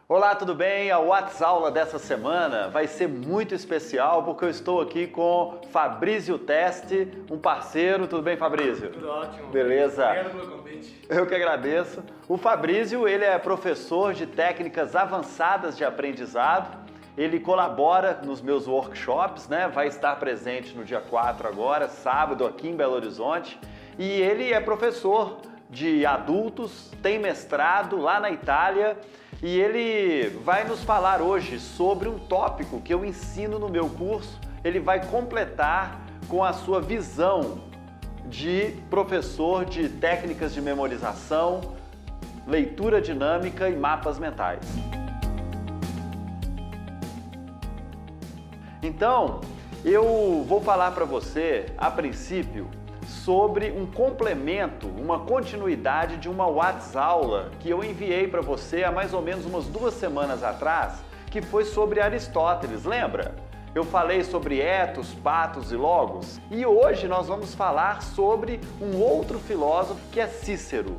Olá, tudo bem? A WhatsAula dessa semana vai ser muito especial porque eu estou aqui com Fabrício Teste, um parceiro. Tudo bem, Fabrício? Tudo ótimo. Beleza. Obrigado pelo convite. Eu que agradeço. O Fabrício, ele é professor de técnicas avançadas de aprendizado. Ele colabora nos meus workshops, né? Vai estar presente no dia 4 agora, sábado, aqui em Belo Horizonte. E ele é professor de adultos, tem mestrado lá na Itália. E ele vai nos falar hoje sobre um tópico que eu ensino no meu curso. Ele vai completar com a sua visão de professor de técnicas de memorização, leitura dinâmica e mapas mentais. Então, eu vou falar para você, a princípio, sobre um complemento, uma continuidade de uma WhatsAula que eu enviei para você há mais ou menos umas 2 semanas atrás, que foi sobre Aristóteles, lembra? Eu falei sobre etos, patos e logos, e hoje nós vamos falar sobre um outro filósofo que é Cícero.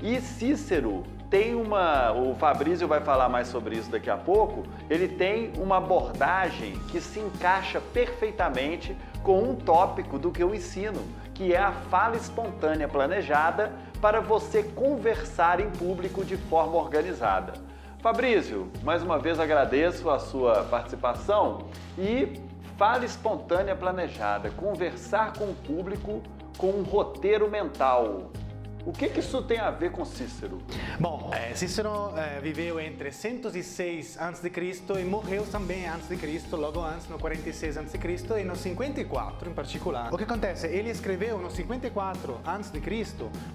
E Cícero tem o Fabrício vai falar mais sobre isso daqui a pouco, ele tem uma abordagem que se encaixa perfeitamente com um tópico do que eu ensino, que é a fala espontânea planejada para você conversar em público de forma organizada. Fabrício, mais uma vez agradeço a sua participação e fala espontânea planejada, conversar com o público com um roteiro mental. O que isso tem a ver com Cícero? Bom, Cícero viveu entre 106 a.C. e morreu também antes de Cristo, logo antes, no 46 a.C. e no 54 em particular. O que acontece? Ele escreveu no 54 a.C.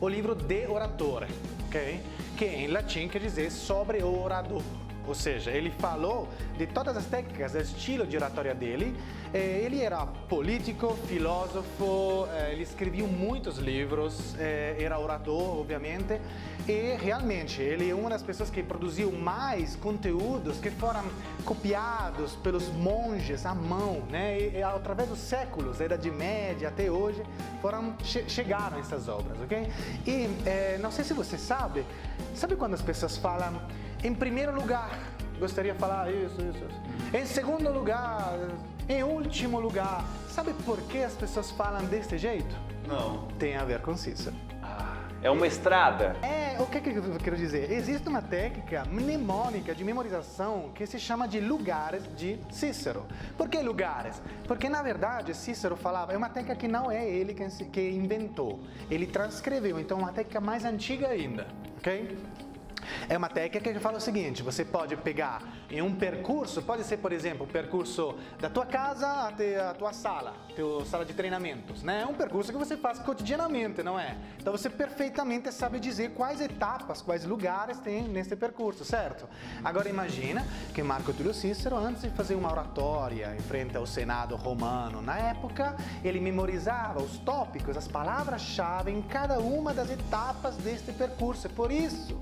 o livro De Oratore, ok? Que em latim quer dizer sobre o orador. Ou seja, ele falou de todas as técnicas, do estilo de oratória dele. Ele era político, filósofo, ele escreveu muitos livros, era orador, obviamente, e realmente ele é uma das pessoas que produziu mais conteúdos que foram copiados pelos monges à mão, né? E através dos séculos, da Idade Média até hoje, chegaram essas obras, ok? E não sei se você sabe quando as pessoas falam em primeiro lugar, gostaria de falar isso. Em segundo lugar, em último lugar. Sabe por que as pessoas falam desse jeito? Não. Tem a ver com Cícero. É uma estrada? O que eu quero dizer? Existe uma técnica mnemônica de memorização que se chama de lugares de Cícero. Por que lugares? Porque, na verdade, Cícero falava, é uma técnica que não é ele que inventou. Ele transcreveu, então é uma técnica mais antiga ainda, ok? É uma técnica que fala o seguinte, você pode pegar em um percurso, pode ser, por exemplo, o percurso da tua casa até a tua sala de treinamentos, né? É um percurso que você faz cotidianamente, não é? Então você perfeitamente sabe dizer quais etapas, quais lugares tem nesse percurso, certo? Agora imagina que Marco Túlio Cícero, antes de fazer uma oratória em frente ao Senado romano, na época, ele memorizava os tópicos, as palavras-chave em cada uma das etapas deste percurso. É por isso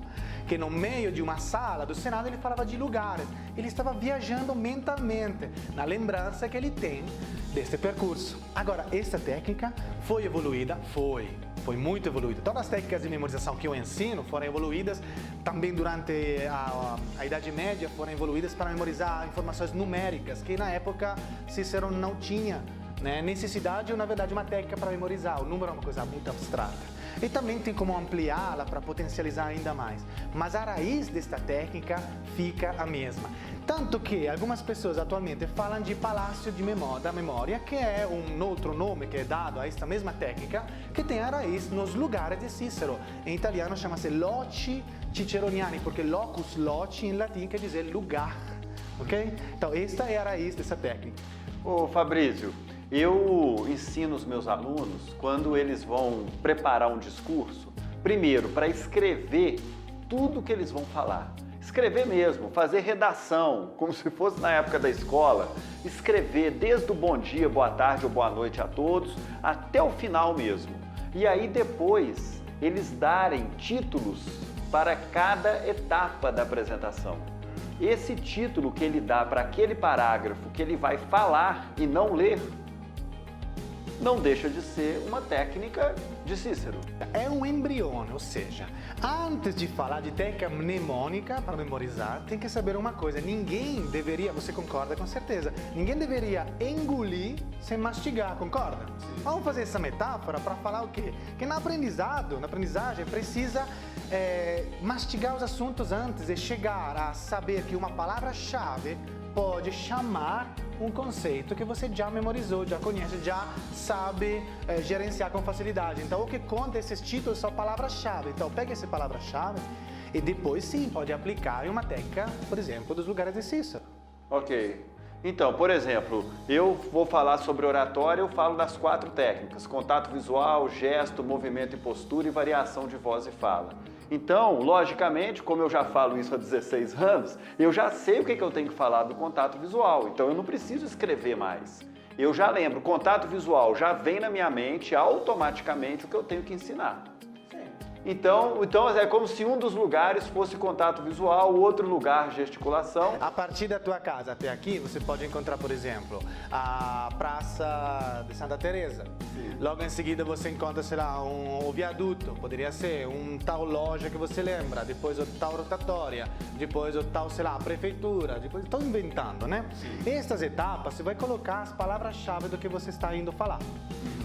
que no meio de uma sala do Senado ele falava de lugares. Ele estava viajando mentalmente na lembrança que ele tem deste percurso. Agora, essa técnica foi evoluída? Foi muito evoluída. Todas as técnicas de memorização que eu ensino foram evoluídas também durante a Idade Média, foram evoluídas para memorizar informações numéricas, que na época Cícero não tinha, né, necessidade ou, na verdade, uma técnica para memorizar. O número é uma coisa muito abstrata. E também tem como ampliá-la para potencializar ainda mais. Mas a raiz desta técnica fica a mesma. Tanto que algumas pessoas atualmente falam de palácio da memória, que é um outro nome que é dado a esta mesma técnica, que tem a raiz nos lugares de Cícero. Em italiano chama-se loci ciceroniani, porque locus loci em latim quer dizer lugar. Ok? Então esta é a raiz dessa técnica. Ô Fabrício, eu ensino os meus alunos, quando eles vão preparar um discurso, primeiro para escrever tudo que eles vão falar. Escrever mesmo, fazer redação, como se fosse na época da escola. Escrever desde o bom dia, boa tarde ou boa noite a todos, até o final mesmo. E aí depois eles darem títulos para cada etapa da apresentação. Esse título que ele dá para aquele parágrafo que ele vai falar e não ler, não deixa de ser uma técnica de Cícero. É um embrione, ou seja, antes de falar de técnica mnemônica para memorizar, tem que saber uma coisa: ninguém deveria, você concorda com certeza, ninguém deveria engolir sem mastigar, concorda? Sim. Vamos fazer essa metáfora para falar o quê? Que na aprendizagem precisa mastigar os assuntos antes e chegar a saber que uma palavra-chave pode chamar um conceito que você já memorizou, já conhece, já sabe gerenciar com facilidade. Então, o que conta esses títulos são palavras-chave. Então, pega essa palavra-chave e depois, sim, pode aplicar em uma técnica, por exemplo, dos lugares de Cícero. Ok. Então, por exemplo, eu vou falar sobre oratória, eu falo das 4 técnicas: contato visual, gesto, movimento e postura e variação de voz e fala. Então, logicamente, como eu já falo isso há 16 anos, eu já sei o que eu tenho que falar do contato visual, então eu não preciso escrever mais. Eu já lembro, contato visual já vem na minha mente automaticamente o que eu tenho que ensinar. Então é como se um dos lugares fosse contato visual, o outro lugar gesticulação. A partir da tua casa até aqui, você pode encontrar, por exemplo, a Praça de Santa Teresa. Sim. Logo em seguida você encontra, sei lá, o viaduto, poderia ser um tal loja que você lembra, depois o tal rotatória, depois o tal, sei lá, a prefeitura, depois estou inventando, né? Sim. Estas etapas você vai colocar as palavras-chave do que você está indo falar.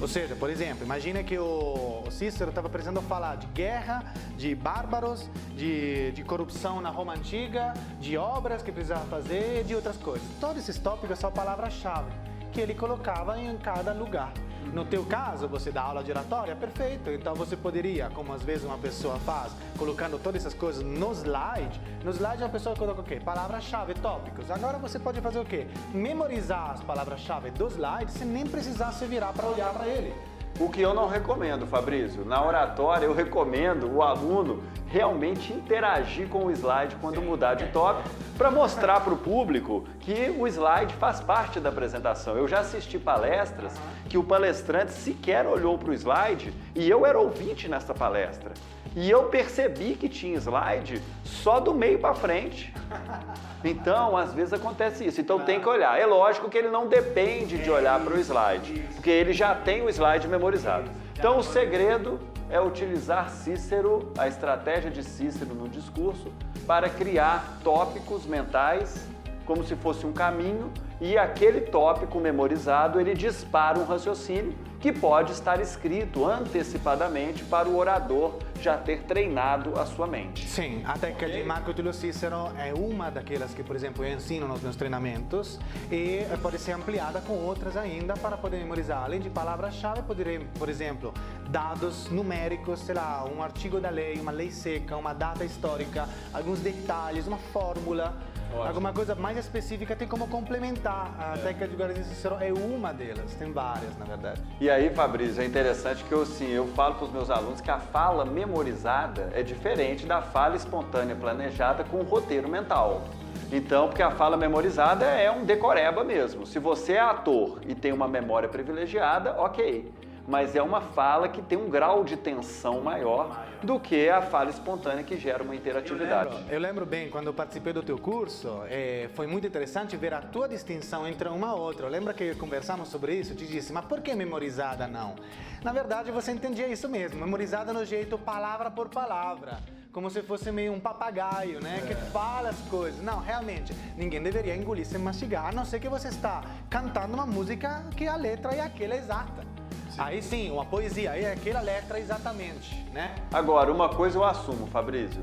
Ou seja, por exemplo, imagina que o Cícero estava precisando falar de guerra, de bárbaros, de corrupção na Roma Antiga, de obras que precisava fazer e de outras coisas. Todos esses tópicos são palavras-chave que ele colocava em cada lugar. No teu caso, você dá aula de oratória, perfeito. Então você poderia, como às vezes uma pessoa faz, colocando todas essas coisas no slide. No slide uma pessoa coloca o quê? Palavras-chave, tópicos. Agora você pode fazer o quê? Memorizar as palavras-chave do slide sem nem precisar se virar para olhar para ele. O que eu não recomendo, Fabrício. Na oratória, eu recomendo o aluno realmente interagir com o slide quando mudar de tópico, para mostrar para o público que o slide faz parte da apresentação. Eu já assisti palestras que o palestrante sequer olhou para o slide e eu era ouvinte nessa palestra. E eu percebi que tinha slide só do meio para frente. Então, às vezes acontece isso. Então tem que olhar. É lógico que ele não depende de olhar para o slide, porque ele já tem o slide memorizado. Então o segredo é utilizar Cícero, a estratégia de Cícero no discurso, para criar tópicos mentais, como se fosse um caminho, e aquele tópico memorizado, ele dispara um raciocínio que pode estar escrito antecipadamente para o orador já ter treinado a sua mente. Sim, a técnica de Marco Túlio Cícero é uma daquelas que, por exemplo, eu ensino nos meus treinamentos e pode ser ampliada com outras ainda para poder memorizar. Além de palavras-chave, poderia, por exemplo, dados numéricos, sei lá, um artigo da lei, uma lei seca, uma data histórica, alguns detalhes, uma fórmula. Ótimo. Alguma coisa mais específica tem como complementar. A técnica de Guarda de Cícero é uma delas, tem várias, na verdade. E aí, Fabrício, é interessante que eu falo para os meus alunos que a fala memorizada é diferente da fala espontânea planejada com roteiro mental. Então, porque a fala memorizada é um decoreba mesmo. Se você é ator e tem uma memória privilegiada, ok. Mas é uma fala que tem um grau de tensão maior do que a fala espontânea que gera uma interatividade. Eu lembro bem, quando eu participei do teu curso, foi muito interessante ver a tua distinção entre uma e outra. Lembra que conversamos sobre isso? Eu te disse, mas por que memorizada não? Na verdade, você entendia isso mesmo, memorizada no jeito palavra por palavra. Como se fosse meio um papagaio, né? Que fala as coisas. Não, realmente, ninguém deveria engolir sem mastigar, a não ser que você está cantando uma música que a letra é aquela exata. Sim. Aí sim, uma poesia, aí é aquela letra exatamente, né? Agora, uma coisa eu assumo, Fabrício.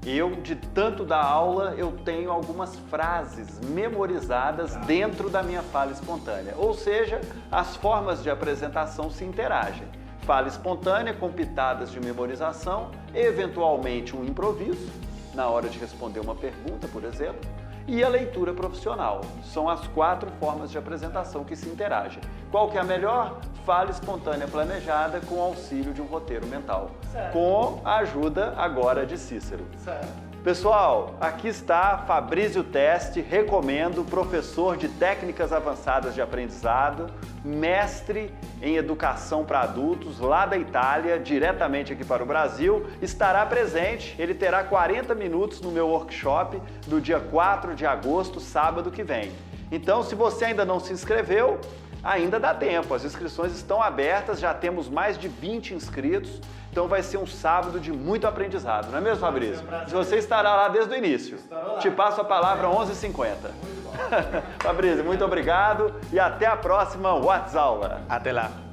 Eu, de tanto dar aula, eu tenho algumas frases memorizadas dentro da minha fala espontânea. Ou seja, as formas de apresentação se interagem. Fala espontânea com pitadas de memorização, eventualmente um improviso, na hora de responder uma pergunta, por exemplo, e a leitura profissional. São as 4 formas de apresentação que se interagem. Qual que é a melhor? Fala espontânea planejada com auxílio de um roteiro mental. Certo. Com a ajuda agora de Cícero. Certo. Pessoal, aqui está Fabrício Teste, recomendo, professor de técnicas avançadas de aprendizado, mestre em educação para adultos, lá da Itália, diretamente aqui para o Brasil, estará presente, ele terá 40 minutos no meu workshop do dia 4 de agosto, sábado que vem. Então, se você ainda não se inscreveu, ainda dá tempo, as inscrições estão abertas, já temos mais de 20 inscritos, então vai ser um sábado de muito aprendizado, não é mesmo, Fabrício? Você estará lá desde o início. Te passo a palavra 11h50. Fabrício, muito obrigado e até a próxima WhatsApp Aula. Até lá.